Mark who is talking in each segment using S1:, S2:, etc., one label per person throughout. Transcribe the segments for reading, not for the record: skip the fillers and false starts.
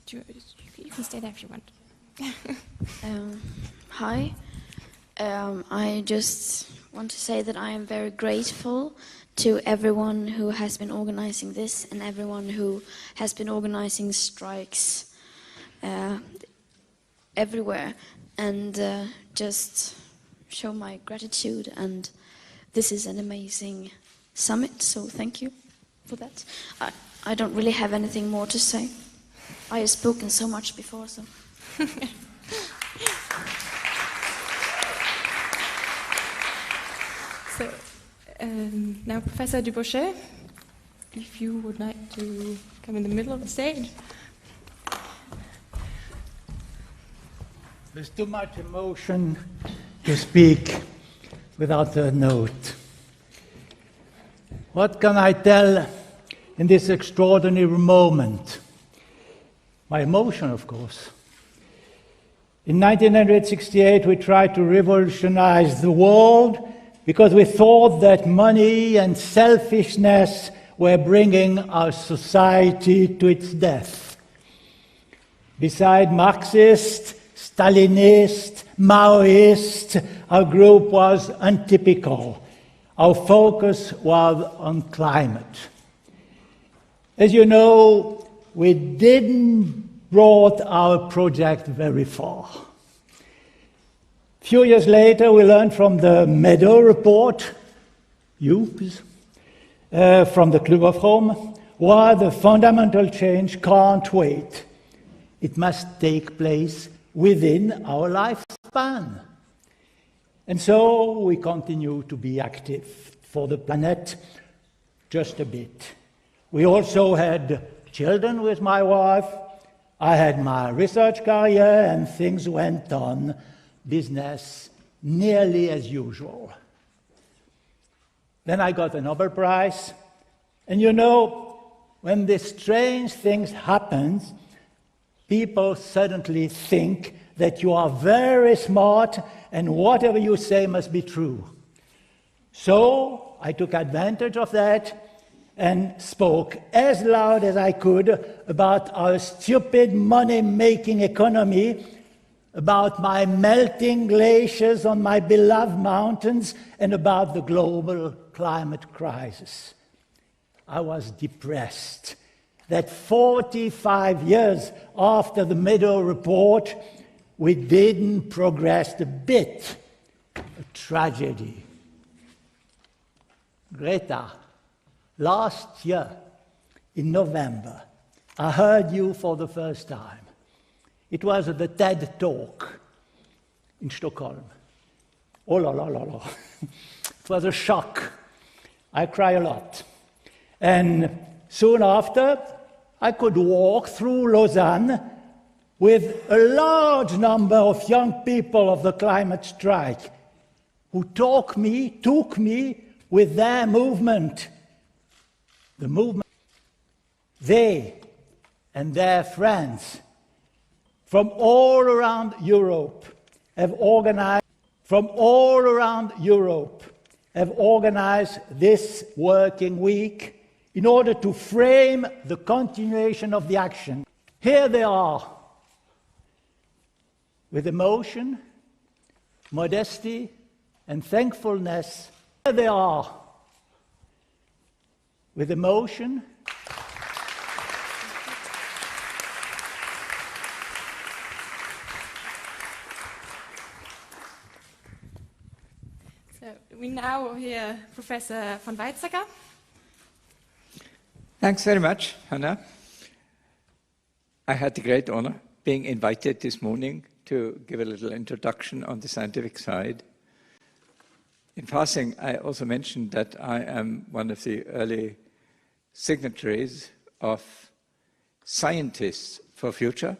S1: You can stay there if you want.
S2: Hi. I just want to say that I am very grateful to everyone who has been organizing this and everyone who has been organizing strikes everywhere, and just show my gratitude. And this is an amazing summit, so thank you for that. I don't really have anything more to say. I have spoken so much before, so.
S1: So, now Professor Dubochet, if you would like to come in the middle of the stage.
S3: There's too much emotion to speak without a note. What can I tell in this extraordinary moment? My emotion, of course. In 1968, we tried to revolutionize the world because we thought that money and selfishness were bringing our society to its death. Beside Marxist, Stalinist, Maoist, our group was untypical. Our focus was on climate. As you know, we didn't brought our project very far. A few years later, we learned from the Meadow report, from the Club of Rome, why the fundamental change can't wait. It must take place within our lifespan. And so we continue to be active for the planet just a bit. We also had children with my wife. I had my research career, and things went on, business nearly as usual. Then I got a Nobel Prize, and you know, when these strange things happen, people suddenly think that you are very smart and whatever you say must be true. So I took advantage of that and spoke as loud as I could about our stupid money-making economy, about my melting glaciers on my beloved mountains, and about the global climate crisis. I was depressed that 45 years after the Meadow report, we didn't progress a bit. A tragedy. Greta, last year, in November, I heard you for the first time. It was at the TED Talk in Stockholm. Oh la la la la. It was a shock. I cry a lot. And soon after, I could walk through Lausanne with a large number of young people of the climate strike who took me with their movement. The movement, they and their friends from all around Europe have organized this working week in order to frame the continuation of the action. Here they are, with emotion, modesty, and thankfulness. Here they are, with emotion,
S1: So we now hear Professor von Weizsäcker.
S4: Thanks very much, Hannah. I had the great honor being invited this morning to give a little introduction on the scientific side. In passing, I also mentioned that I am one of the early signatories of Scientists for Future.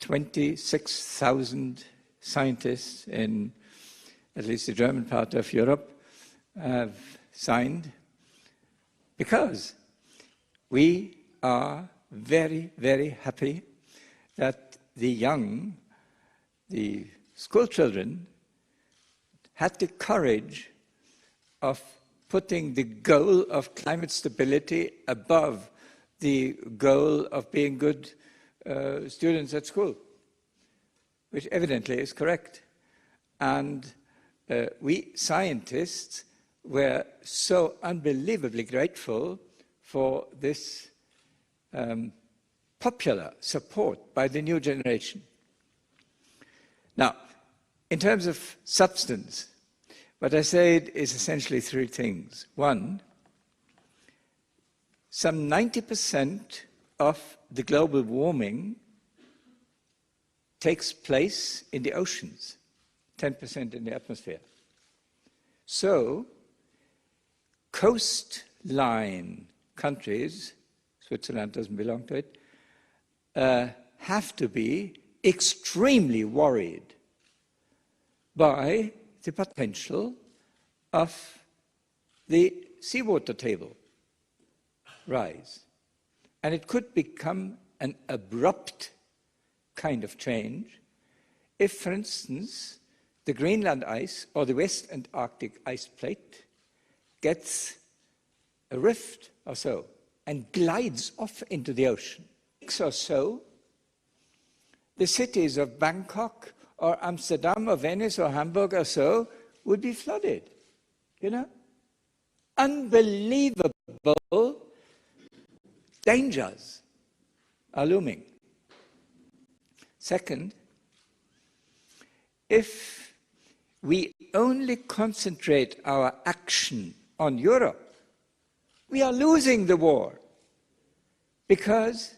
S4: 26,000 scientists in at least the German part of Europe have signed, because we are very, very happy that the young, the school children, had the courage of putting the goal of climate stability above the goal of being good students at school, which evidently is correct. And we scientists were so unbelievably grateful for this popular support by the new generation. Now, in terms of substance, what I said is essentially three things. One, some 90% of the global warming takes place in the oceans, 10% in the atmosphere. So, coastline countries, Switzerland doesn't belong to it, have to be extremely worried by the potential of the seawater table rise. And it could become an abrupt kind of change if, for instance, the Greenland ice or the West Antarctic ice plate gets a rift or so and glides off into the ocean. 6 or so, the cities of Bangkok or Amsterdam or Venice or Hamburg or so would be flooded, you know? Unbelievable dangers are looming. Second, if we only concentrate our action on Europe, we are losing the war, because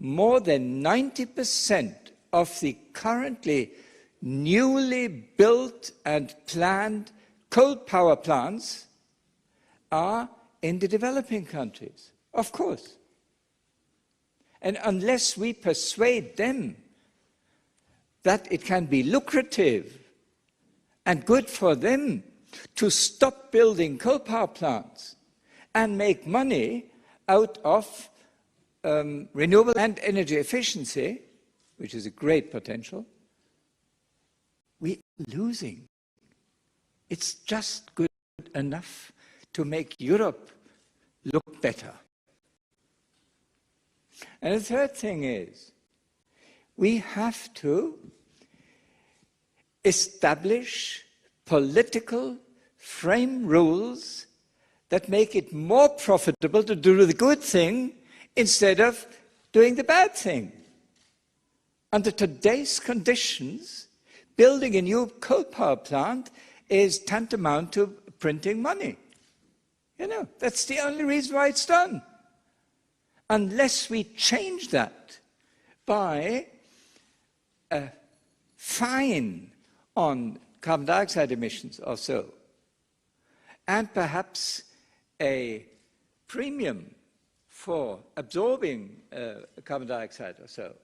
S4: more than 90% of the currently newly built and planned coal power plants are in the developing countries, of course. And unless we persuade them that it can be lucrative and good for them to stop building coal power plants and make money out of renewable and energy efficiency, which is a great potential, we are losing. It's just good enough to make Europe look better. And the third thing is, we have to establish political frame rules that make it more profitable to do the good thing instead of doing the bad thing. Under today's conditions, building a new coal power plant is tantamount to printing money. You know, that's the only reason why it's done. Unless we change that by a fine on carbon dioxide emissions or so, and perhaps a premium for absorbing carbon dioxide or so,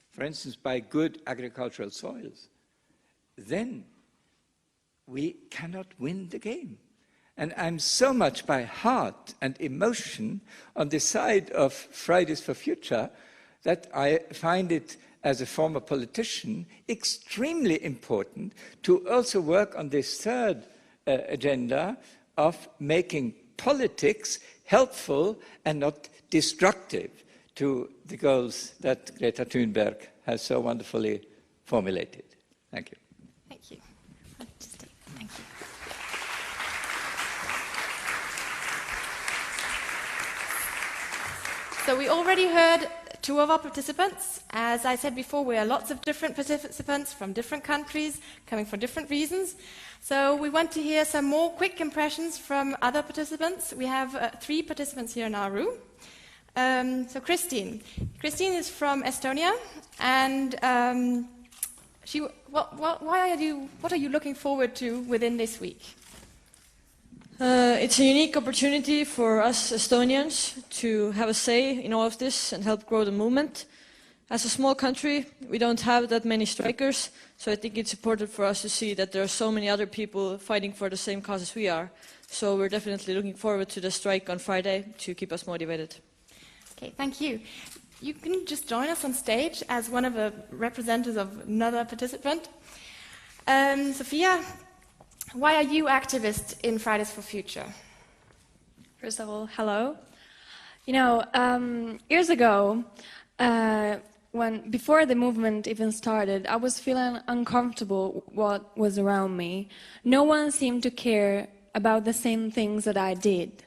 S4: for instance, by good agricultural soils, then we cannot win the game. And I'm so much by heart and emotion on the side of Fridays for Future that I find it, as a former politician, extremely important to also work on this third agenda of making politics helpful and not destructive to the goals that Greta Thunberg has so wonderfully formulated. Thank you.
S1: Thank you. Thank you. So we already heard two of our participants. As I said before, we are lots of different participants from different countries, coming for different reasons. So we want to hear some more quick impressions from other participants. We have 3 participants here in our room. So Christine. Christine is from Estonia, and what are you looking forward to within this week?
S5: It's a unique opportunity for us Estonians to have a say in all of this and help grow the movement. As a small country, we don't have that many strikers, so I think it's important for us to see that there are so many other people fighting for the same cause as we are. So we're definitely looking forward to the strike on Friday to keep us motivated.
S1: Okay, thank you. You can just join us on stage as one of the representatives of another participant. Sophia, why are you activist in Fridays for Future?
S6: First of all, hello. You know, years ago, before the movement even started, I was feeling uncomfortable what was around me. No one seemed to care about the same things that I did.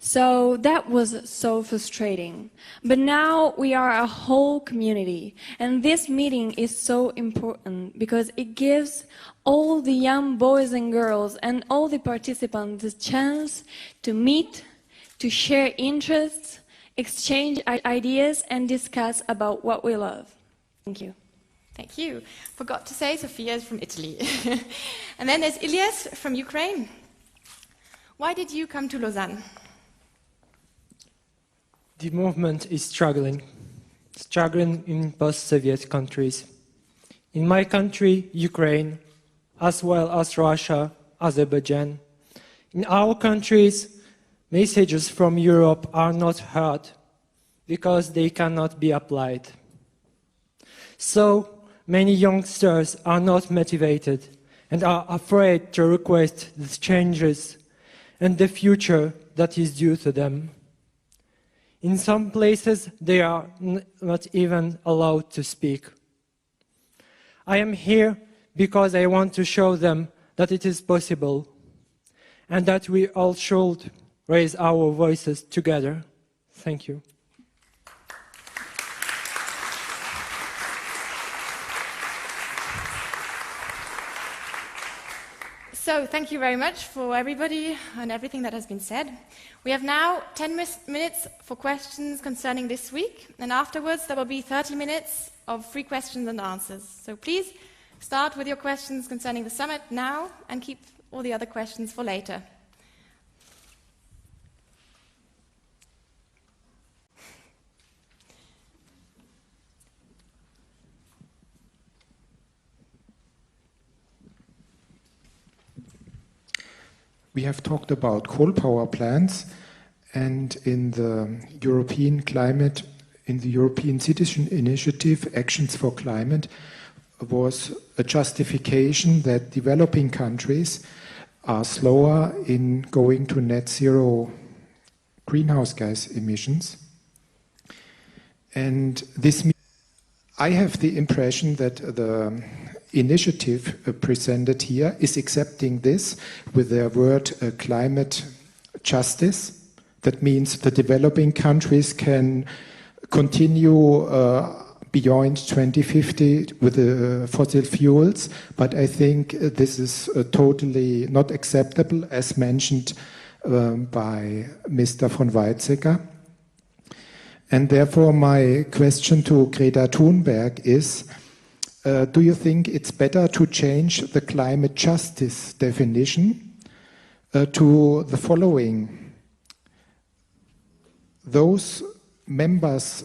S6: So that was so frustrating. But now we are a whole community, and this meeting is so important because it gives all the young boys and girls and all the participants the chance to meet, to share interests, exchange ideas, and discuss about what we love. Thank you.
S1: Thank you. Forgot to say Sofia is from Italy. And then there's Ilyas from Ukraine. Why did you come to Lausanne?
S7: The movement is struggling in post-Soviet countries. In my country, Ukraine, as well as Russia, Azerbaijan. In our countries, messages from Europe are not heard because they cannot be applied. So many youngsters are not motivated and are afraid to request the changes and the future that is due to them. In some places, they are not even allowed to speak. I am here because I want to show them that it is possible and that we all should raise our voices together. Thank you.
S1: So, thank you very much for everybody and everything that has been said. We have now 10 minutes for questions concerning this week, and afterwards there will be 30 minutes of free questions and answers. So please start with your questions concerning the summit now and keep all the other questions for later.
S8: We have talked about coal power plants, and in the European climate, in the European Citizen Initiative, Actions for Climate, was a justification that developing countries are slower in going to net zero greenhouse gas emissions. And this means I have the impression that the initiative presented here is accepting this with their word climate justice. That means the developing countries can continue beyond 2050 with the fossil fuels, but I think this is totally not acceptable, as mentioned by Mr. von Weizsäcker. And therefore my question to Greta Thunberg is, do you think it's better to change the climate justice definition to the following? Those members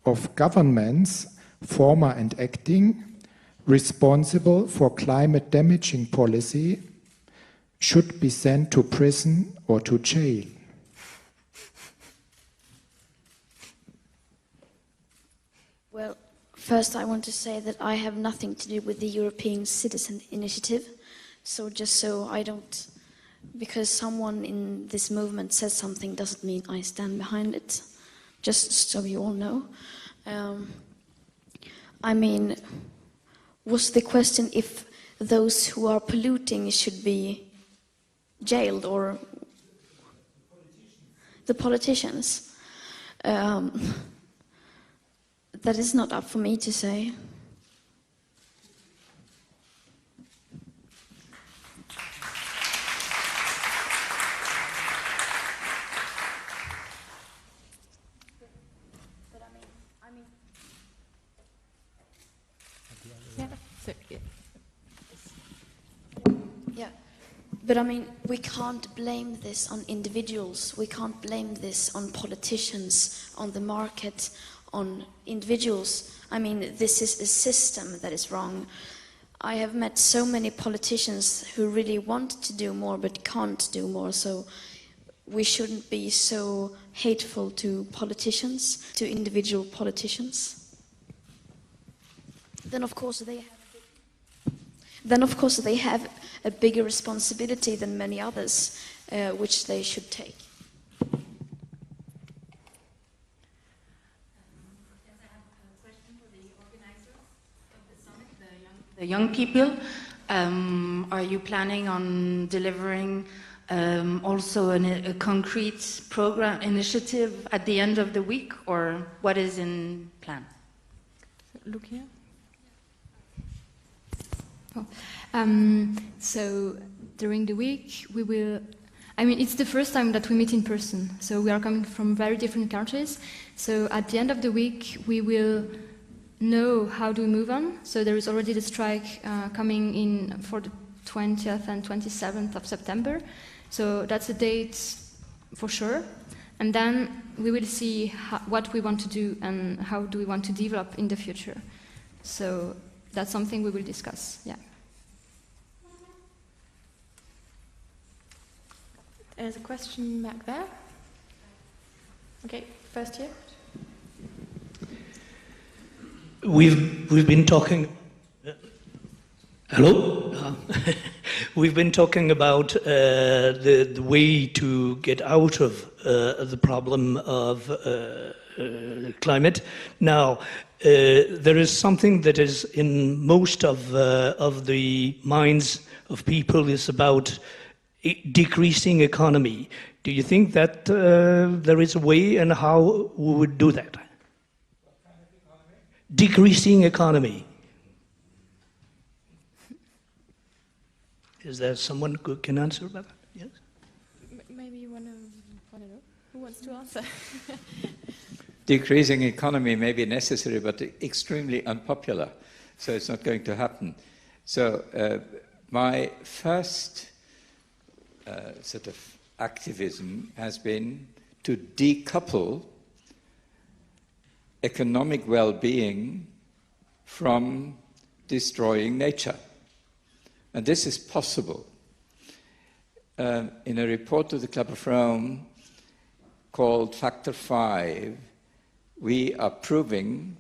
S8: of governments, former and acting, responsible for climate damaging policy should be sent to prison or to jail.
S2: Well, first I want to say that I have nothing to do with the European Citizen Initiative. So just so I don't, because someone in this movement says something doesn't mean I stand behind it. Just so you all know. I mean, was the question if those who are polluting should be jailed or the politicians? That is not up for me to say. But I mean, we can't blame this on individuals. We can't blame this on politicians, on the market, on individuals. I mean, this is a system that is wrong. I have met so many politicians who really want to do more but can't do more, so we shouldn't be so hateful to politicians, to individual politicians. Then of course they have a bigger responsibility than many others, which they should take.
S9: the young people. Are you planning on delivering also a concrete program initiative at the end of the week, or what is in plan?
S1: Look here.
S10: So during the week we will, it's the first time that we meet in person, so we are coming from very different countries. So at the end of the week we will know how do we move on. So there is already the strike coming in for the 20th and 27th of September. So that's a date for sure. And then we will see what we want to do and how do we want to develop in the future. So that's something we will discuss, yeah.
S1: There's a question back there. Okay, first here.
S11: We've been talking. Hello. We've been talking about the way to get out of the problem of climate. Now, there is something that is in most of the minds of people is about decreasing economy. Do you think that there is a way and how we would do that? Decreasing economy. Is there someone who can answer about that? Yes?
S1: Maybe you want to, I don't know, who wants to answer?
S4: Decreasing economy may be necessary, but extremely unpopular, so it's not going to happen. So my first sort of activism has been to decouple economic well-being from destroying nature. And this is possible. In a report to the Club of Rome called Factor 5, we are proving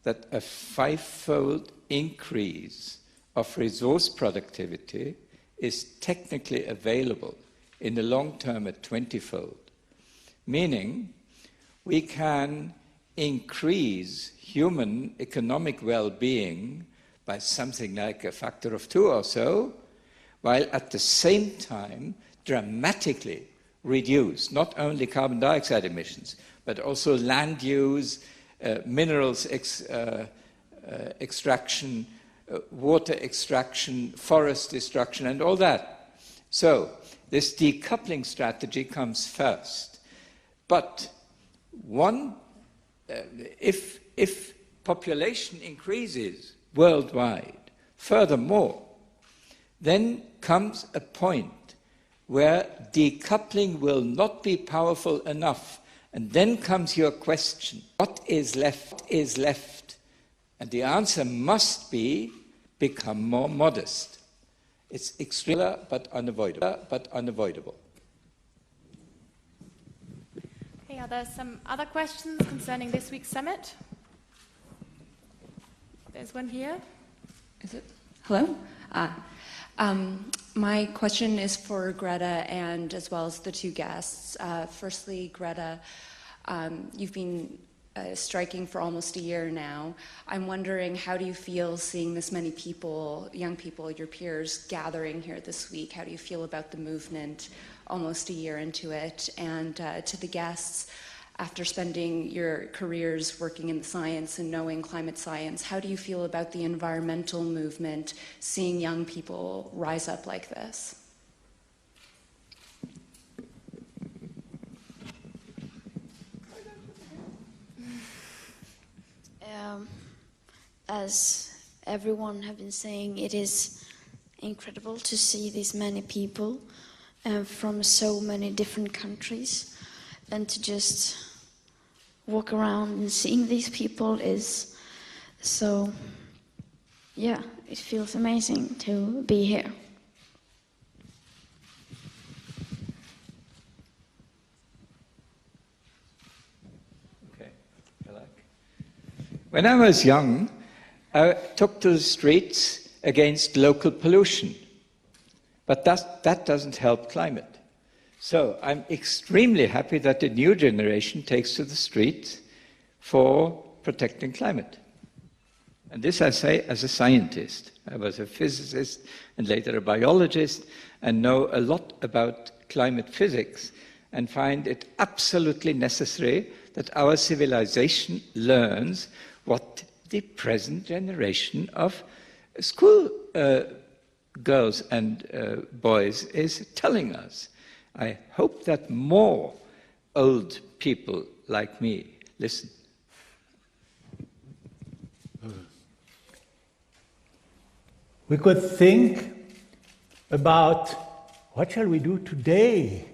S4: that a 5-fold increase of resource productivity is technically available in the long term at 20-fold, meaning we can increase human economic well-being by something like a factor of 2 or so, while at the same time dramatically reduce not only carbon dioxide emissions, but also land use, minerals extraction, water extraction, forest destruction, and all that. So this decoupling strategy comes first. But if population increases worldwide, furthermore, then comes a point where decoupling will not be powerful enough. And then comes your question, what is left? What is left? And the answer must be become more modest. It's extreme but unavoidable.
S1: Okay, are there some other questions concerning this week's summit? There's one here.
S12: Is it? Hello? My question is for Greta and as well as the two guests. Firstly, Greta, you've been striking for almost a year now. I'm wondering, how do you feel seeing this many people, young people, your peers, gathering here this week? How do you feel about the movement almost a year into it? And to the guests, after spending your careers working in science and knowing climate science, how do you feel about the environmental movement, seeing young people rise up like this?
S2: As everyone have been saying, it is incredible to see these many people from so many different countries, and to just walk around and seeing these people is so, yeah, it feels amazing to be here.
S4: Okay, when I was young, I took to the streets against local pollution, but that doesn't help climate. So I'm extremely happy that the new generation takes to the streets for protecting climate. And this I say as a scientist. I was a physicist and later a biologist and know a lot about climate physics and find it absolutely necessary that our civilization learns what the present generation of school girls and boys is telling us. I hope that more old people like me listen.
S3: We could think about what shall we do today?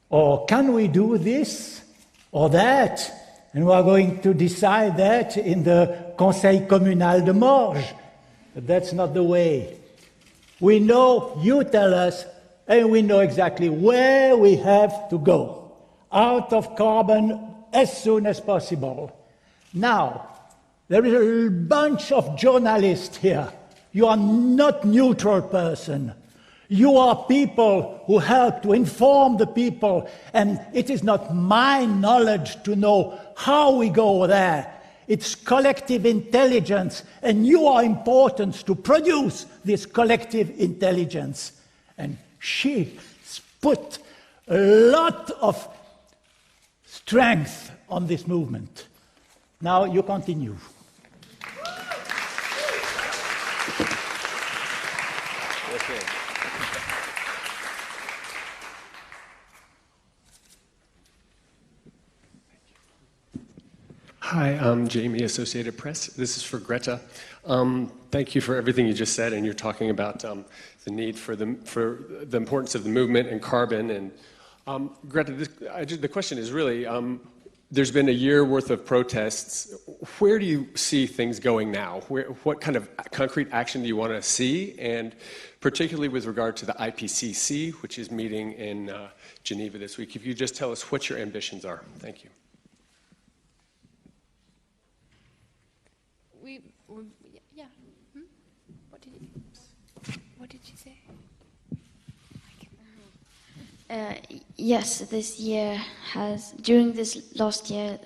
S3: Or can we do this or that? And we are going to decide that in the Conseil communal de Morges. But that's not the way. We know, you tell us, and we know exactly where we have to go. Out of carbon as soon as possible. Now, there is a bunch of journalists here. You are not neutral person. You are people who help to inform the people, and it is not my knowledge to know how we go there. It's collective intelligence, and you are important to produce this collective intelligence. And she put a lot of strength on this movement. Now you continue.
S13: Hi, I'm Jamie, Associated Press. This is for Greta. Thank you for everything you just said, and you're talking about the need for the importance of the movement and carbon. And Greta, the question is really, there's been a year worth of protests. Where do you see things going now? What kind of concrete action do you want to see? And particularly with regard to the IPCC, which is meeting in Geneva this week, if you just tell us what your ambitions are. Thank you.
S1: Yeah. What did you say?
S2: Yes, during this last year,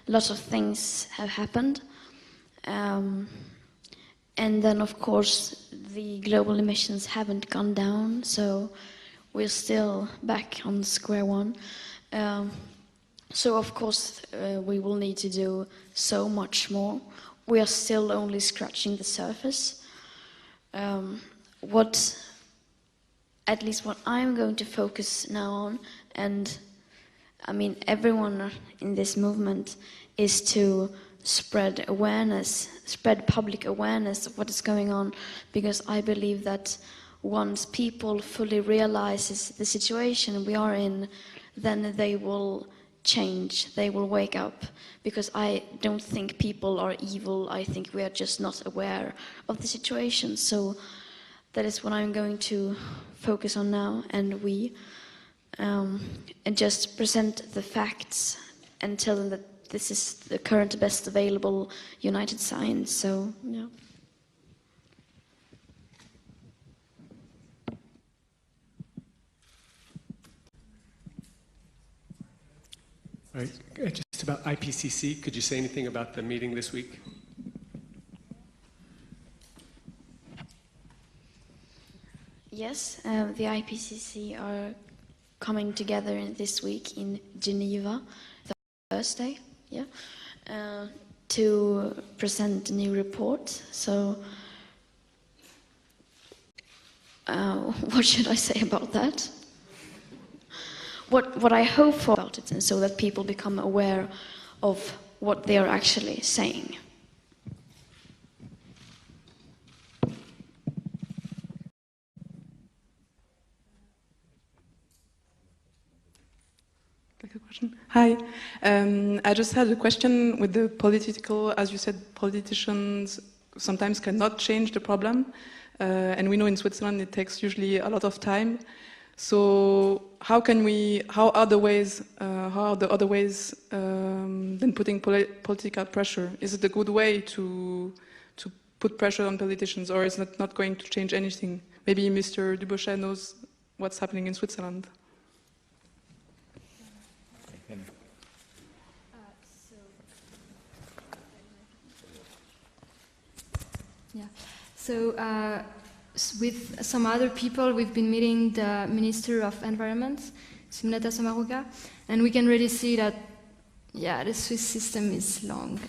S2: lots of things have happened. And then, of course, the global emissions haven't gone down, so we're still back on square one. So, of course, we will need to do so much more. We are still only scratching the surface. At least what I'm going to focus now on, and I mean everyone in this movement, is to spread public awareness of what is going on, because I believe that once people fully realize the situation we are in, then they will change, they will wake up, because I don't think people are evil. I think we are just not aware of the situation. So that is what I'm going to focus on now, and and just present the facts and tell them that this is the current best available united science. So yeah.
S13: Right. Just about IPCC, could you say anything about the meeting this week?
S2: Yes, the IPCC are coming together this week in Geneva, Thursday, to present a new report. So, what should I say about that? What I hope for about it, and so that people become aware of what they are actually saying.
S14: Hi, I just had a question with the political, as you said, politicians sometimes cannot change the problem, and we know in Switzerland it takes usually a lot of time. So how are the other ways than putting political pressure? Is it a good way to put pressure on politicians, or is that not going to change anything? Maybe Mr. Dubochet knows what's happening in Switzerland.
S10: Yeah. So with some other people, we've been meeting the Minister of Environment, Simneta Samaruga, and we can really see that, yeah, the Swiss system is long.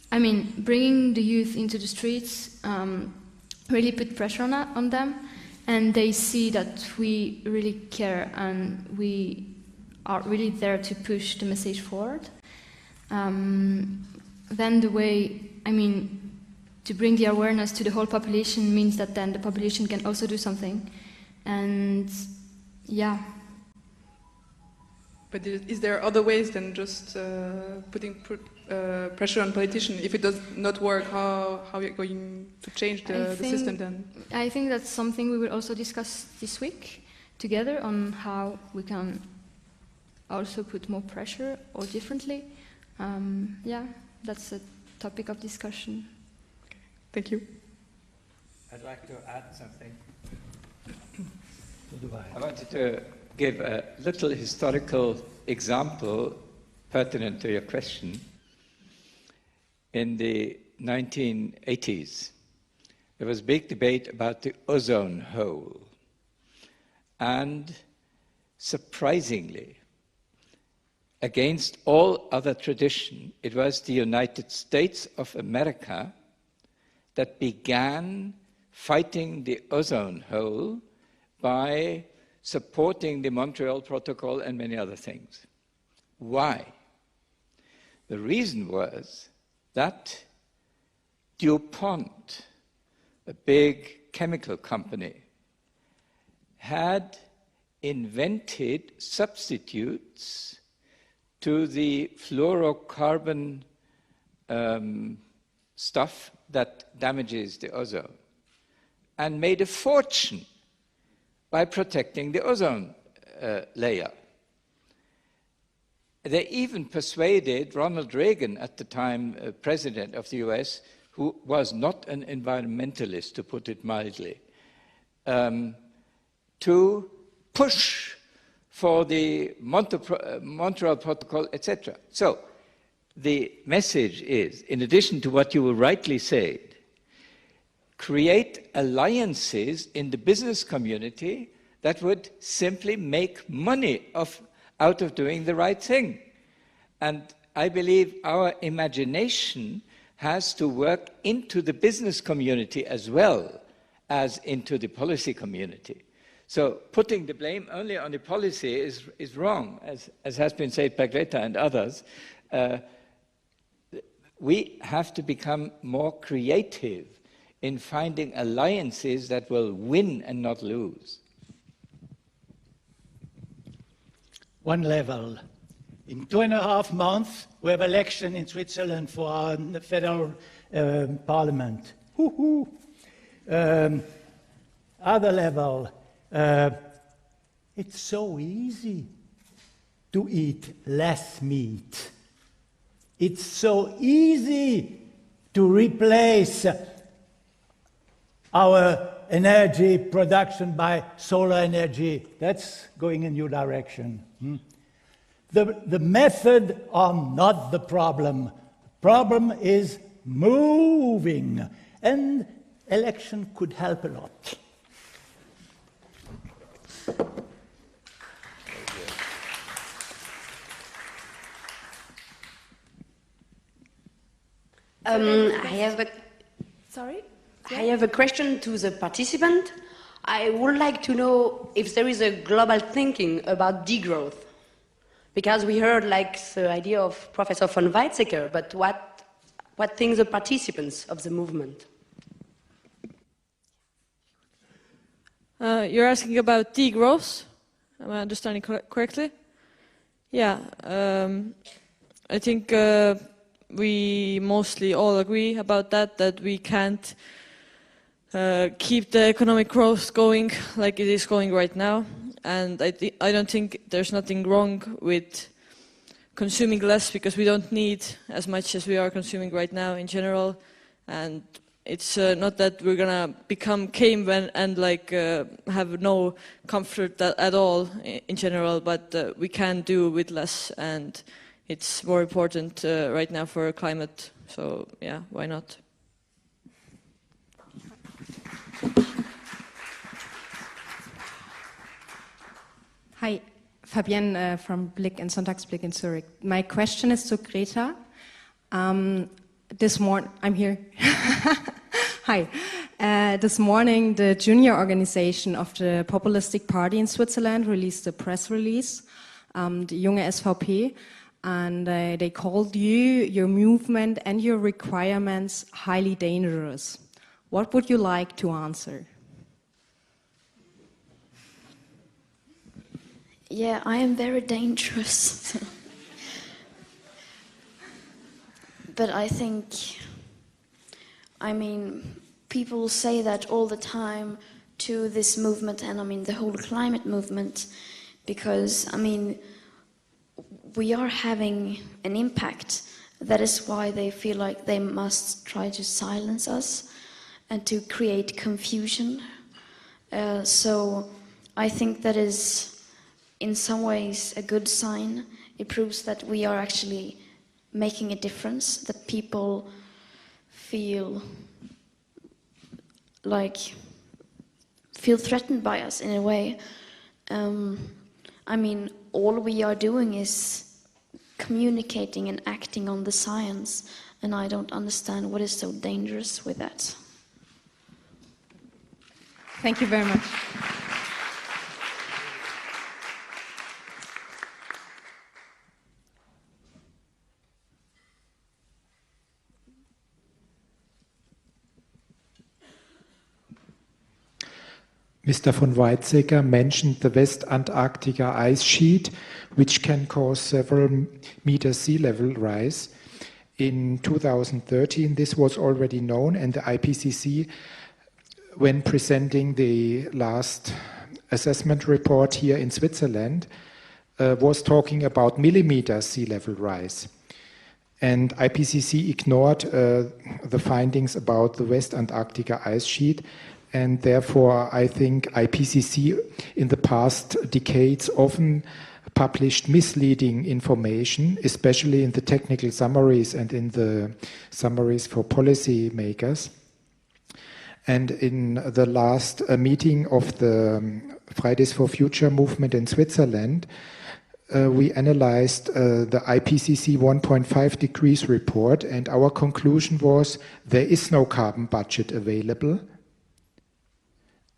S10: Bringing the youth into the streets really put pressure on them, and they see that we really care and we are really there to push the message forward. Then the way, to bring the awareness to the whole population means that then the population can also do something. And yeah.
S14: But is there other ways than just putting pressure on politicians? If it does not work, how are you going to change the system then?
S10: I think that's something we will also discuss this week together on how we can also put more pressure or differently. Yeah, that's a topic of discussion.
S14: Okay. Thank you.
S4: I'd like to add something. I wanted to give a little historical example pertinent to your question. In the 1980s, there was a big debate about the ozone hole. And surprisingly, against all other tradition, it was the United States of America that began fighting the ozone hole by supporting the Montreal Protocol and many other things. Why? The reason was that DuPont, a big chemical company, had invented substitutes to the fluorocarbon stuff that damages the ozone, and made a fortune by protecting the ozone layer. They even persuaded Ronald Reagan, at the time president of the US, who was not an environmentalist, to put it mildly, to push for the Montreal Protocol, etc. So the message is, in addition to what you rightly said, create alliances in the business community that would simply make money out of doing the right thing. And I believe our imagination has to work into the business community as well as into the policy community. So putting the blame only on the policy is wrong, as has been said by Greta and others. We have to become more creative in finding alliances that will win and not lose.
S3: One level. In 2.5 months, we have election in Switzerland for our federal parliament. Other level. It's so easy to eat less meat. It's so easy to replace our energy production by solar energy. That's going in your direction. The method are not the problem. The problem is moving, and election could help a lot.
S15: I have a question to the participant. I would like to know if there is a global thinking about degrowth. Because we heard the idea of Professor von Weizsäcker, but what think the participants of the movement?
S5: You're asking about degrowth? Am I understanding correctly? Yeah, I think we mostly all agree about that we can't keep the economic growth going like it is going right now. And I don't think there's nothing wrong with consuming less, because we don't need as much as we are consuming right now in general. And it's not that we're gonna become cavemen and have no comfort at all in general, but we can do with less, and it's more important right now for climate So yeah, why not?
S16: Hi, Fabienne from Blick and Sonntagsblick in Zurich. My question is to Greta. This morning, I'm here. Hi. This morning, the junior organization of the Populistic Party in Switzerland released a press release, the Junge SVP, and they called you, your movement, and your requirements highly dangerous. What would you like to answer?
S2: Yeah, I am very dangerous. But I think, I mean, people say that all the time to this movement, and I mean the whole climate movement, because, I mean, we are having an impact. That is why they feel like they must try to silence us and to create confusion. So I think that is in some ways a good sign. It proves that we are actually making a difference, that people feel threatened by us in a way. I mean, all we are doing is communicating and acting on the science, and I don't understand what is so dangerous with that.
S16: Thank you very much.
S8: Mr. von Weizsäcker mentioned the West Antarctica ice sheet, which can cause several meters sea level rise. In 2013, this was already known, and the IPCC, when presenting the last assessment report here in Switzerland, was talking about millimeter sea level rise. And IPCC ignored the findings about the West Antarctica ice sheet. And therefore, I think IPCC in the past decades often published misleading information, especially in the technical summaries and in the summaries for policy makers. And in the last meeting of the Fridays for Future movement in Switzerland, we analyzed the IPCC 1.5 degrees report, and our conclusion was there is no carbon budget available.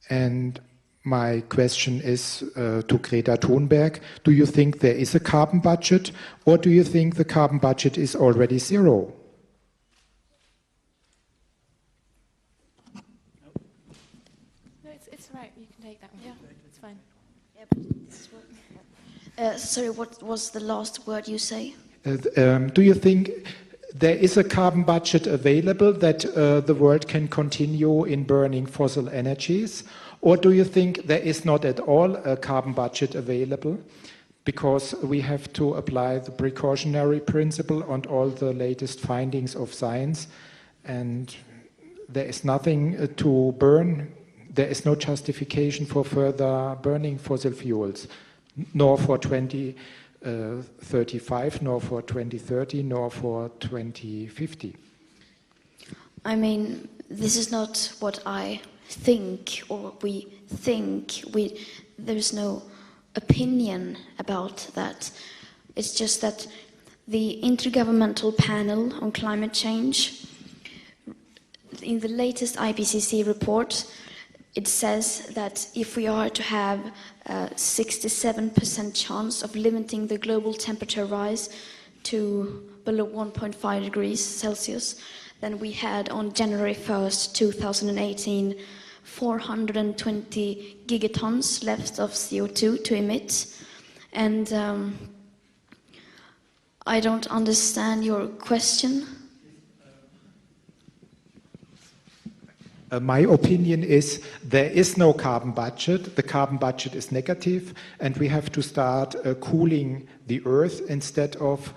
S8: And my question is to Greta Thunberg, do you think there is a carbon budget, or do you think the carbon budget is already zero?
S1: No, it's right, you can take that one. Yeah, it's fine.
S2: Yeah, but this is what, sorry, what was the last word you say?
S8: Do you think there is a carbon budget available that the world can continue in burning fossil energies? Or do you think there is not at all a carbon budget available because we have to apply the precautionary principle on all the latest findings of science, and there is nothing to burn? There is no justification for further burning fossil fuels, nor for 2035, nor for 2030, nor for 2050.
S2: I mean, this is not what I think or we think. There's no opinion about that. It's just that the Intergovernmental Panel on Climate Change, in the latest IPCC report, it says that if we are to have a 67% chance of limiting the global temperature rise to below 1.5 degrees Celsius, then we had on January 1st, 2018, 420 gigatons left of CO2 to emit. And I don't understand your question.
S8: My opinion is there is no carbon budget. The carbon budget is negative, and we have to start cooling the Earth instead of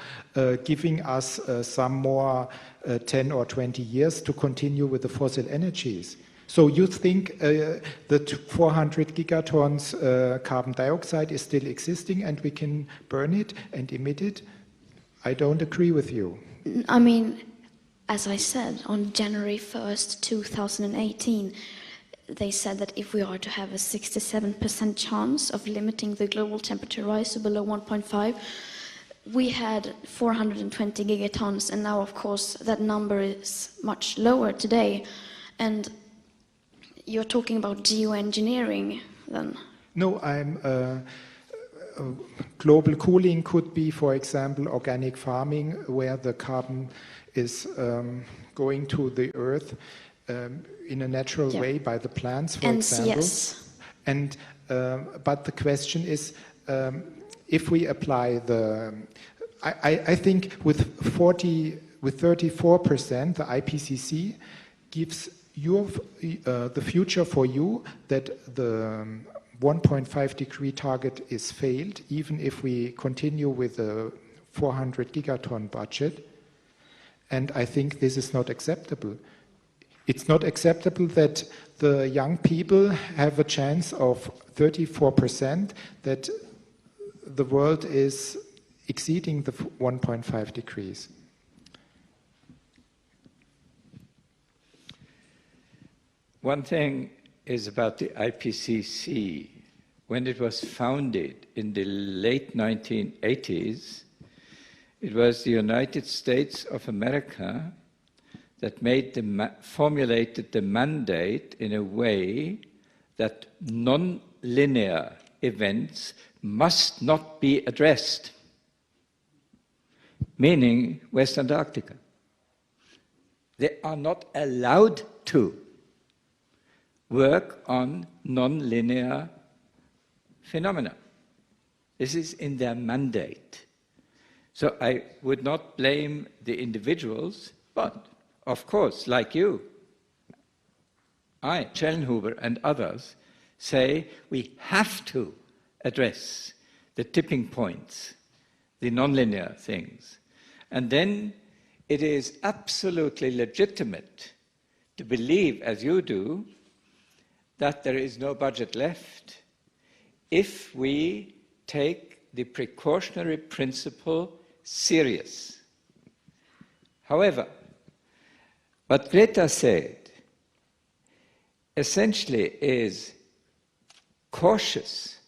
S8: giving us some more 10 or 20 years to continue with the fossil energies. So you think that 400 gigatons carbon dioxide is still existing and we can burn it and emit it? I don't agree with you.
S2: I mean, as I said, on January 1st, 2018, they said that if we are to have a 67% chance of limiting the global temperature rise to below 1.5, we had 420 gigatons, and now, of course, that number is much lower today. And you're talking about geoengineering, then?
S8: No, global cooling could be, for example, organic farming, where the carbon is going to the earth in a natural way by the plants, for example.
S2: Yes.
S8: And but the question is, if we apply the, I think with 34%, the IPCC gives you the future for you that the 1.5 degree target is failed, even if we continue with a 400 gigaton budget. And I think this is not acceptable. It's not acceptable that the young people have a chance of 34%, that the world is exceeding the 1.5 degrees.
S4: One thing is about the IPCC. When it was founded in the late 1980s, it was the United States of America that formulated the mandate in a way that non-linear events must not be addressed, meaning West Antarctica. They are not allowed to work on non-linear phenomena. This is in their mandate. So I would not blame the individuals, but of course, like you, Schellenhuber and others, say we have to address the tipping points, the nonlinear things. And then it is absolutely legitimate to believe, as you do, that there is no budget left if we take the precautionary principle serious. However, what Greta said essentially is cautious.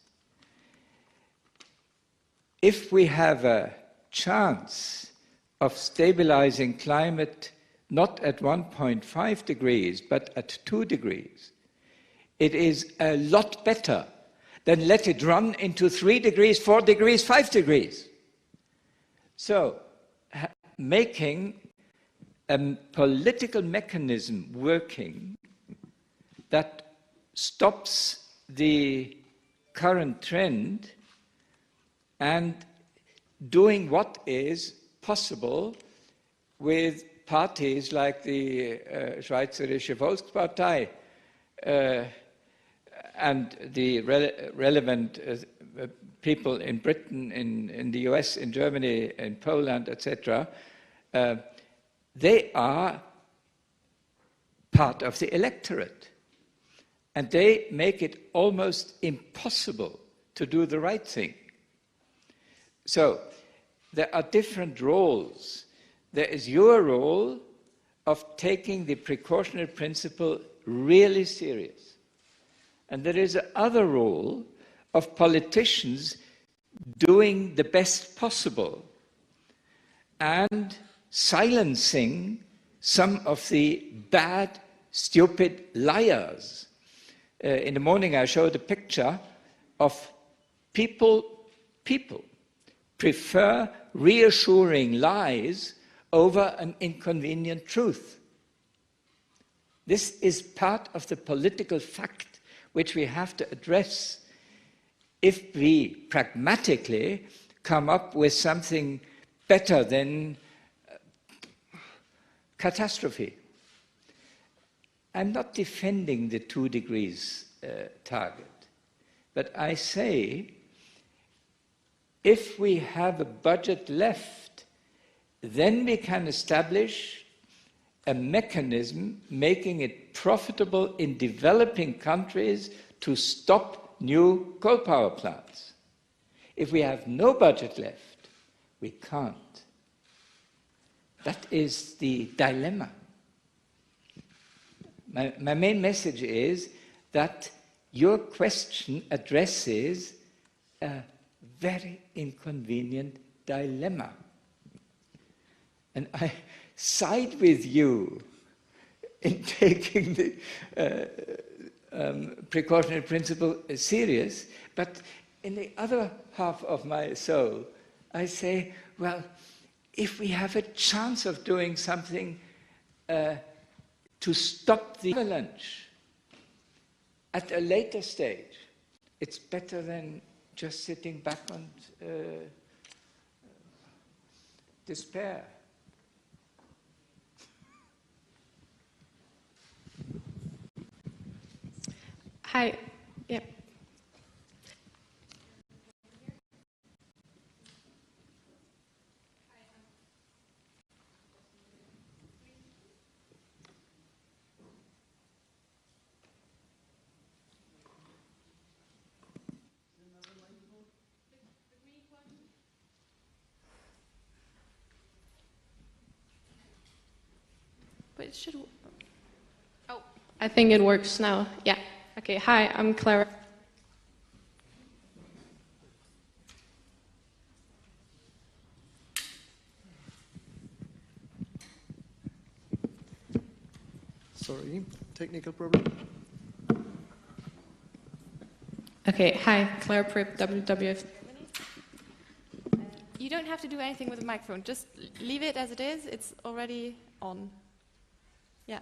S4: If we have a chance of stabilizing climate not at 1.5 degrees but at 2 degrees, it is a lot better than let it run into 3 degrees, 4 degrees, 5 degrees. So, making a political mechanism working that stops the current trend and doing what is possible with parties like the Schweizerische Volkspartei and the relevant people in Britain, in the US, in Germany, in Poland, etc., they are part of the electorate. And they make it almost impossible to do the right thing. So there are different roles. There is your role of taking the precautionary principle really serious. And there is another role of politicians doing the best possible and silencing some of the bad, stupid liars. In the morning I showed a picture of people prefer reassuring lies over an inconvenient truth. This is part of the political fact which we have to address if we pragmatically come up with something better than catastrophe. I'm not defending the 2 degrees target, but I say if we have a budget left, then we can establish a mechanism making it profitable in developing countries to stop new coal power plants. If we have no budget left, we can't. That is the dilemma. My main message is that your question addresses a very inconvenient dilemma. And I side with you in taking the precautionary principle serious, but in the other half of my soul, I say, well, if we have a chance of doing something to stop the avalanche at a later stage, it's better than just sitting back and despair.
S17: Hi. Yeah. But it should. Oh, I think it works now. Yeah. Okay. Hi, I'm Clara.
S18: Sorry, technical problem.
S17: Okay. Hi, Claire Pripp, WWF.
S1: You don't have to do anything with the microphone. Just leave it as it is. It's already on. Yeah.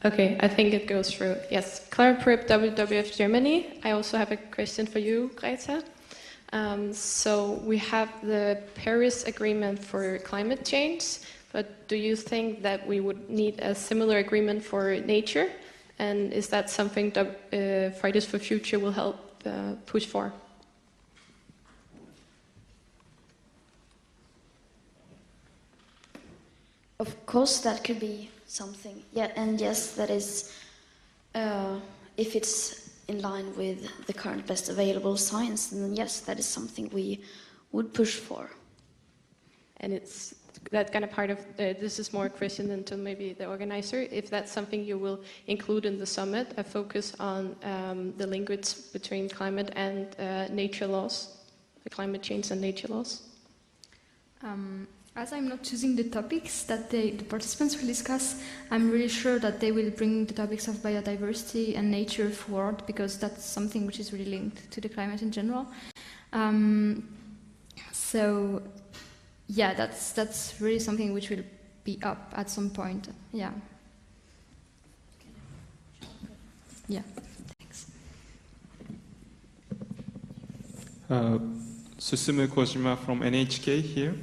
S17: Okay, I think it goes through. Yes, Clara Pripp, WWF Germany. I also have a question for you, Greta. So we have the Paris Agreement for climate change, but do you think that we would need a similar agreement for nature? And is that something that Fridays for Future will help push for?
S2: Of course, that could be something. Yeah, and yes, that is, if it's in line with the current best available science, then yes, that is something we would push for.
S17: And it's that kind of part of, this is more a question than to maybe the organizer, if that's something you will include in the summit, a focus on the linkage between climate and nature laws, the climate change and nature laws?
S10: As I'm not choosing the topics that the participants will discuss, I'm really sure that they will bring the topics of biodiversity and nature forward, because that's something which is really linked to the climate in general. So, yeah, that's really something which will be up at some point. Yeah. Yeah. Thanks.
S19: Susumu Kojima from NHK here.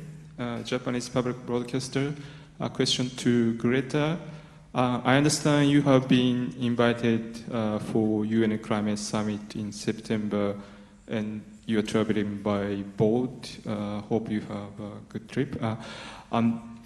S19: Japanese public broadcaster. A question to Greta. I understand you have been invited for UN Climate Summit in September, and you are traveling by boat. Hope you have a good trip. I'm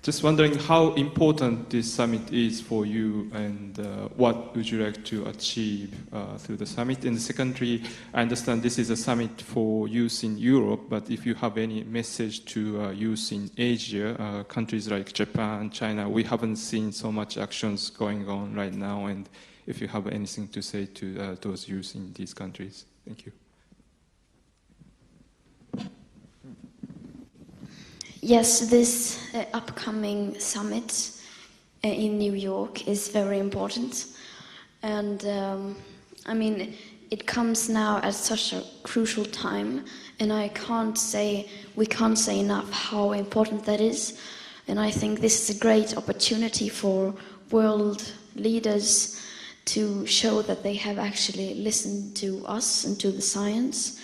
S19: just wondering how important this summit is for you, and what would you like to achieve through the summit? And secondly, I understand this is a summit for youth in Europe, but if you have any message to youth in Asia, countries like Japan, China, we haven't seen so much actions going on right now, and if you have anything to say to those youth in these countries. Thank you.
S2: Yes, this upcoming summit in New York is very important, and I mean, it comes now at such a crucial time, and we can't say enough how important that is. And I think this is a great opportunity for world leaders to show that they have actually listened to us and to the science.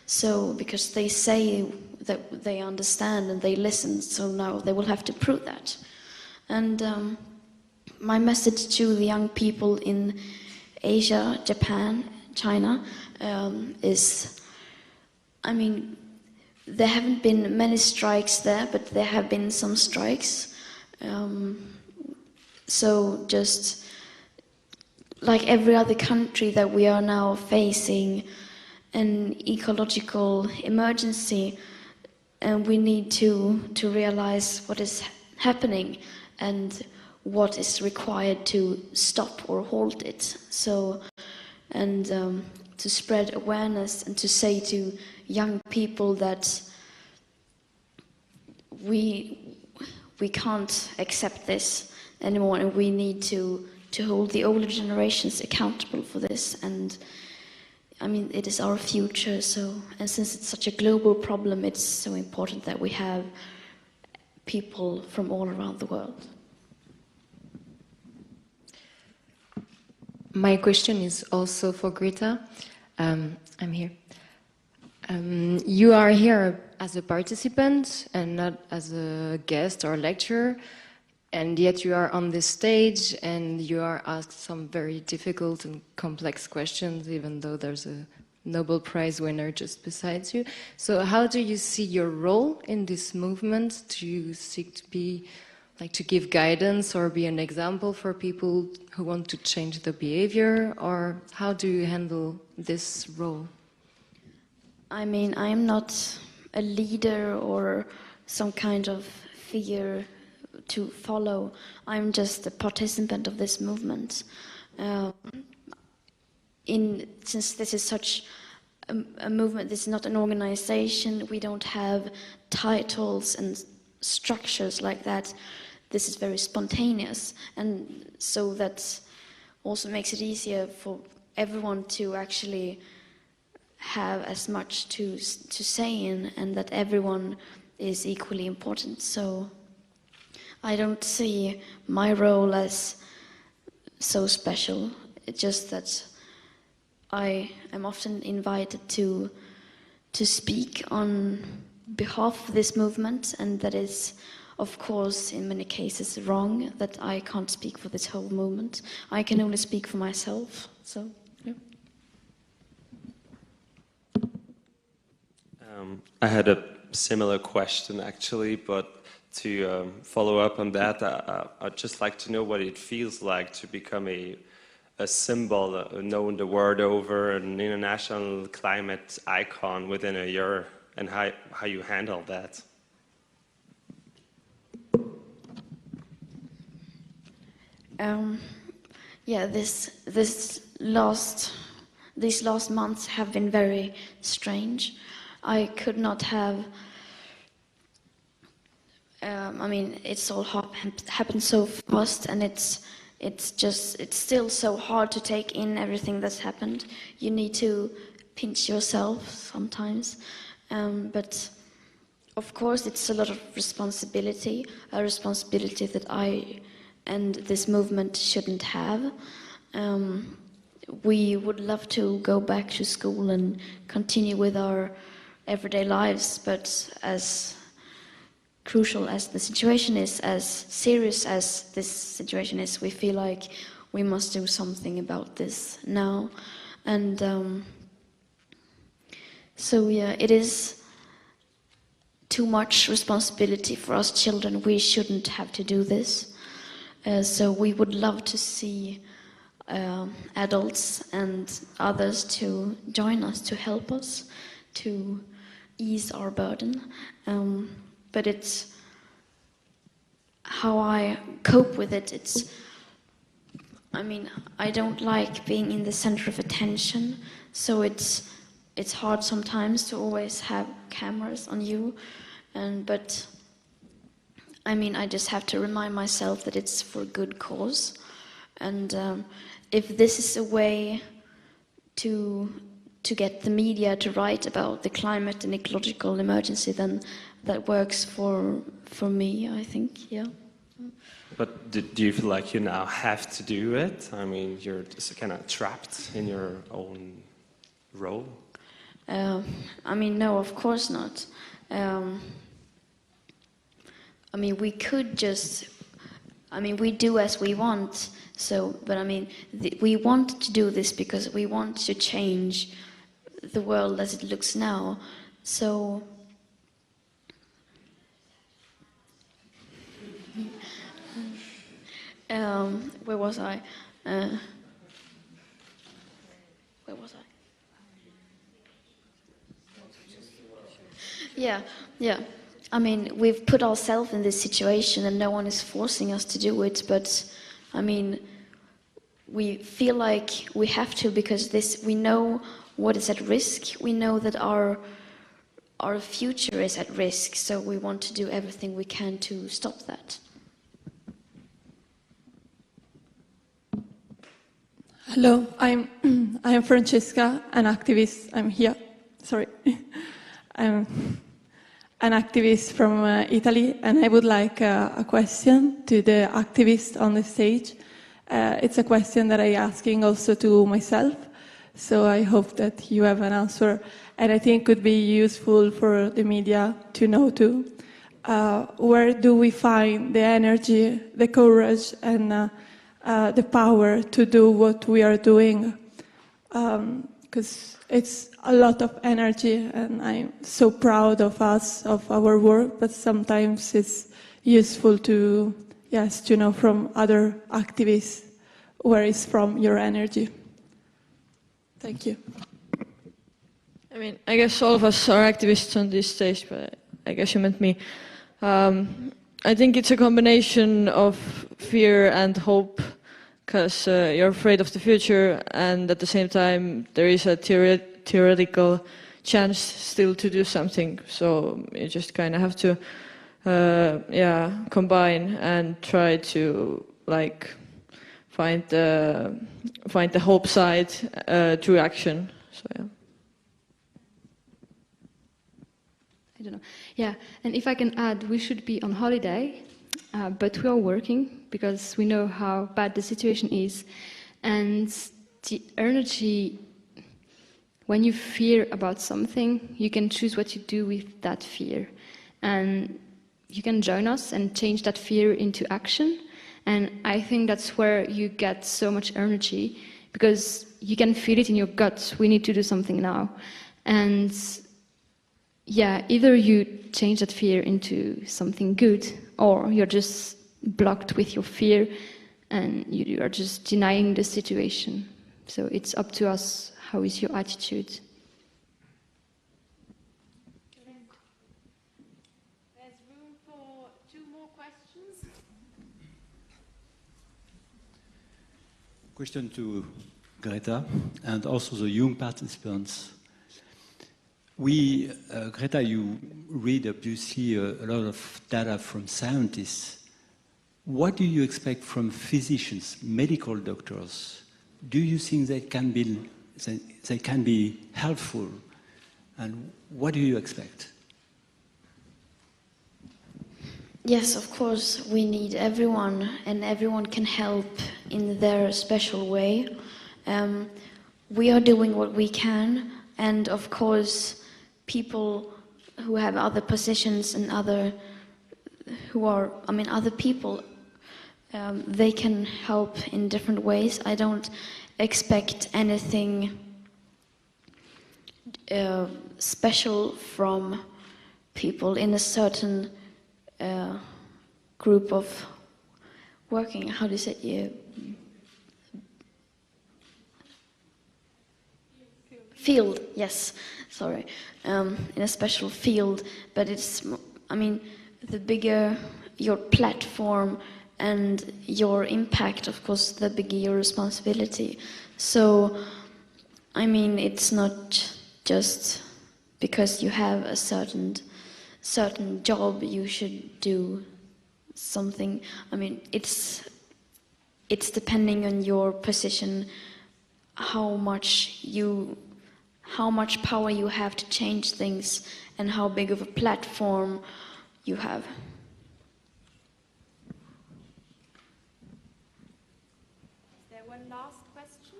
S2: So, because they say that they understand and they listen, so now they will have to prove that. And my message to the young people in Asia, Japan, China is, I mean, there haven't been many strikes there, but there have been some strikes. So just like every other country that we are now facing an ecological emergency, and we need to realize what is happening and what is required to stop or halt it. So, and to spread awareness and to say to young people that we can't accept this anymore, and we need to hold the older generations accountable for this. And I mean, it is our future, so, and since it's such a global problem, it's so important that we have people from all around the world.
S20: My question is also for Greta. I'm here. You are here as a participant and not as a guest or lecturer, and yet you are on this stage and you are asked some very difficult and complex questions, even though there's a Nobel Prize winner just beside you. So how do you see your role in this movement? Do you seek to be, like, to give guidance or be an example for people who want to change the behavior, or how do you handle this role?
S2: I mean, I am not a leader or some kind of figure to follow. I'm just a participant of this movement. Since this is such a movement, this is not an organization, we don't have titles and structures like that. This is very spontaneous, and so that also makes it easier for everyone to actually have as much to say in, and that everyone is equally important. So I don't see my role as so special. It's just that I am often invited to speak on behalf of this movement, and that is, of course, in many cases wrong, that I can't speak for this whole movement. I can only speak for myself, so, yeah.
S21: I had a similar question, actually, but to follow up on that, I'd just like to know what it feels like to become a symbol known the world over, an international climate icon within a year, and how you handle that.
S2: Yeah, these last months have been very strange. I could not have. I mean, it's all happened so fast, and it's still so hard to take in everything that's happened. You need to pinch yourself sometimes, but of course it's a lot of responsibility, a responsibility that I and this movement shouldn't have. We would love to go back to school and continue with our everyday lives, but as crucial as the situation is, as serious as this situation is, we feel like we must do something about this now. And so yeah, it is too much responsibility for us children. We shouldn't have to do this. So we would love to see adults and others to join us, to help us, to ease our burden. But it's how I cope with it. I mean, I don't like being in the center of attention, so it's hard sometimes to always have cameras on you, but I mean, I just have to remind myself that it's for a good cause, and if this is a way to get the media to write about the climate and ecological emergency, then that works for me, I think, yeah.
S21: But do you feel like you now have to do it? I mean, you're just kind of trapped in your own role?
S2: I mean, no, of course not. I mean, we could just, I mean, we do as we want, so, but I mean, we want to do this because we want to change the world as it looks now, so Where was I? Where was I? Yeah. I mean, we've put ourselves in this situation and no one is forcing us to do it, but I mean, we feel like we have to because we know what is at risk. We know that our future is at risk, so we want to do everything we can to stop that.
S6: Hello, I'm Francesca, an activist. I'm here. Sorry. I'm an activist from Italy, and I would like a question to the activist on the stage. It's a question that I'm asking also to myself, so I hope that you have an answer, and I think could be useful for the media to know too. Where do we find the energy, the courage, and the power to do what we are doing? Because it's a lot of energy, and I'm so proud of us, of our work, but sometimes it's useful to know from other activists where is from your energy. Thank you.
S5: I mean, I guess all of us are activists on this stage, but I guess you meant me. I think it's a combination of fear and hope, because you're afraid of the future, and at the same time there is a theoretical chance still to do something. So you just kind of have to combine and try to find the hope side through action. So yeah.
S10: I don't know. Yeah, and if I can add, we should be on holiday, but we are working because we know how bad the situation is. And the energy, when you fear about something, you can choose what you do with that fear. And you can join us and change that fear into action. And I think that's where you get so much energy, because you can feel it in your gut. We need to do something now. And yeah, either you change that fear into something good, or you're just blocked with your fear and you are just denying the situation. So it's up to us. How is your attitude?
S1: There's room for 2 more questions.
S22: Question to Greta and also the young participants. Greta, you read obviously a lot of data from scientists. What do you expect from physicians, medical doctors? Do you think they can be helpful? And what do you expect?
S2: Yes, of course, we need everyone, and everyone can help in their special way. We are doing what we can, and of course, people who have other positions and other people, they can help in different ways. I don't expect anything special from people in a certain group of working. How do you say it? Field, yes, sorry, in a special field, but the bigger your platform and your impact, of course, the bigger your responsibility. So, it's not just because you have a certain job you should do something. It's depending on your position, how much power you have to change things, and how big of a platform you have.
S1: Is there one last question?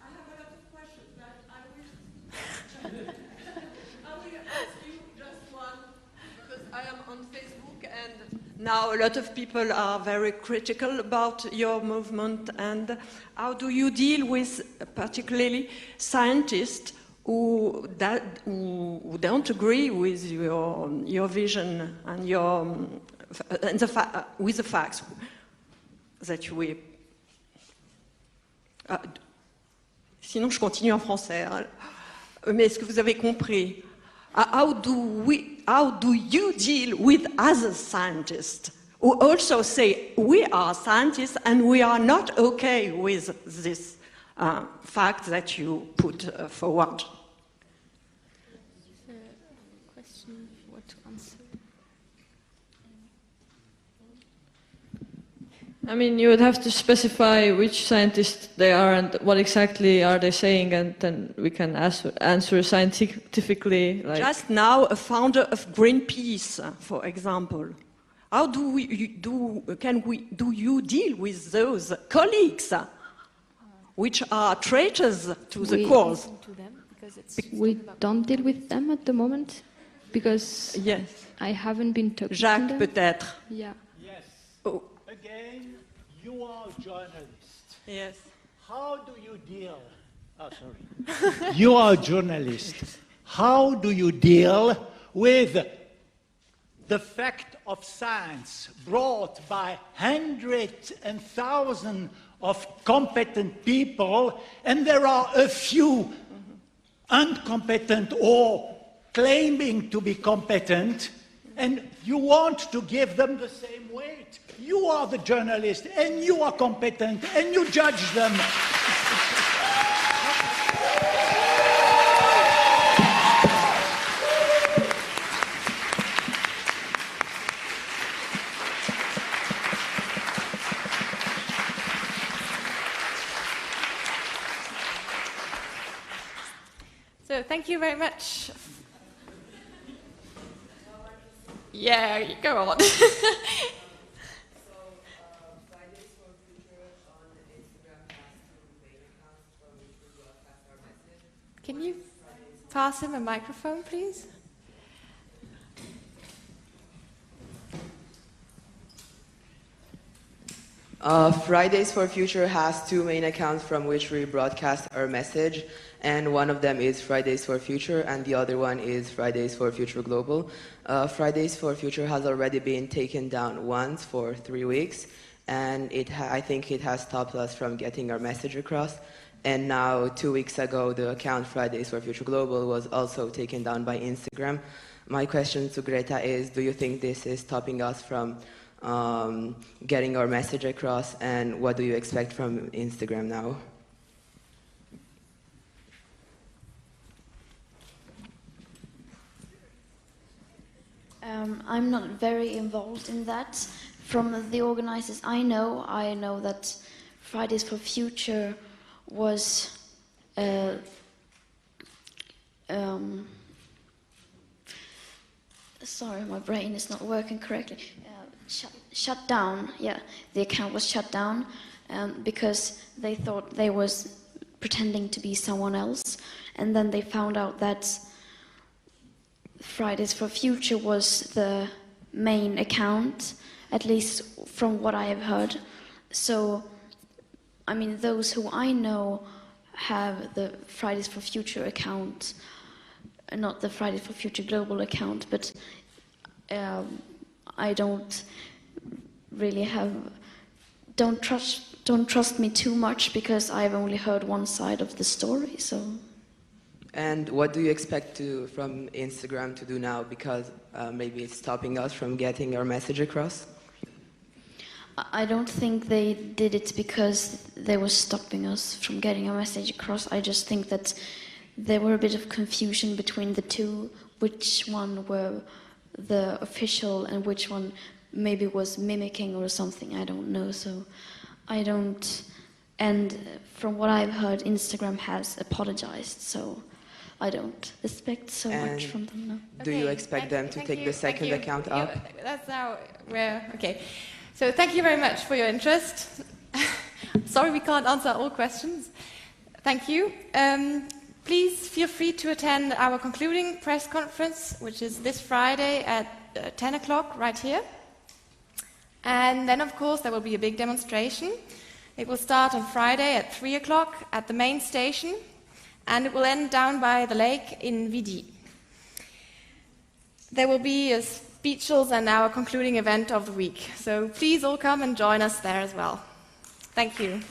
S23: I have a lot of questions, but I will ask you just one, because I am on Facebook, and now a lot of people are very critical about your movement. And how do you deal with particularly scientists who don't agree with your vision and with the facts that you. Sinon, je continue en français. Hein. Mais est-ce que vous avez compris? How do you deal with other scientists who also say we are scientists and we are not okay with this fact that you put forward?
S1: Question what to answer.
S5: I mean, you would have to specify which scientists they are and what exactly are they saying, and then we can answer scientifically. Like
S23: Just now, a founder of Greenpeace, for example. How do you deal with those colleagues which are traitors to the cause?
S10: We don't deal with them at the moment because I haven't been talking
S23: Jacques,
S10: to them.
S23: peut-être.
S10: Yeah.
S3: Yes.
S23: Oh.
S3: Again, you are a journalist.
S23: Yes.
S3: How do you deal? Oh, sorry. You are a journalist. How do you deal with the fact of science brought by hundreds and thousands of competent people, and there are a few incompetent or claiming to be competent, and you want to give them the same weight? You are the journalist, and you are competent, and you judge them.
S1: So thank you very much. Yeah, go on. Can you pass him a microphone, please?
S7: Fridays for Future has two main accounts from which we broadcast our message, and one of them is Fridays for Future and the other one is Fridays for Future Global. Fridays for Future has already been taken down once for 3 weeks, and I think it has stopped us from getting our message across. And now 2 weeks ago, the account Fridays for Future Global was also taken down by Instagram. My question to Greta is, do you think this is stopping us from getting our message across, and what do you expect from Instagram now?
S2: I'm not very involved in that. From the organizers I know that Fridays for Future was sorry, my brain is not working correctly. Shut down. Yeah, the account was shut down because they thought they was pretending to be someone else, and then they found out that Fridays for Future was the main account, at least from what I have heard. So, I mean, those who I know have the Fridays for Future account, not the Fridays for Future Global account, but I don't really don't trust me too much because I've only heard one side of the story, so.
S7: And what do you expect from Instagram to do now, because maybe it's stopping us from getting our message across?
S2: I don't think they did it because they were stopping us from getting our message across. I just think that there were a bit of confusion between the two, which one were the official and which one maybe was mimicking or something, I don't know. So I don't, and from what I've heard, Instagram has apologized, so I don't expect so much from them now.
S7: Do you expect them to take the second account up?
S1: That's now where, okay. So thank you very much for your interest. Sorry we can't answer all questions. Thank you. Please feel free to attend our concluding press conference, which is this Friday at 10 o'clock right here. And then, of course, there will be a big demonstration. It will start on Friday at 3 o'clock at the main station. and it will end down by the lake in Vidi. There will be speeches and our concluding event of the week. So please all come and join us there as well. Thank you.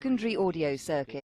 S9: Secondary audio circuit.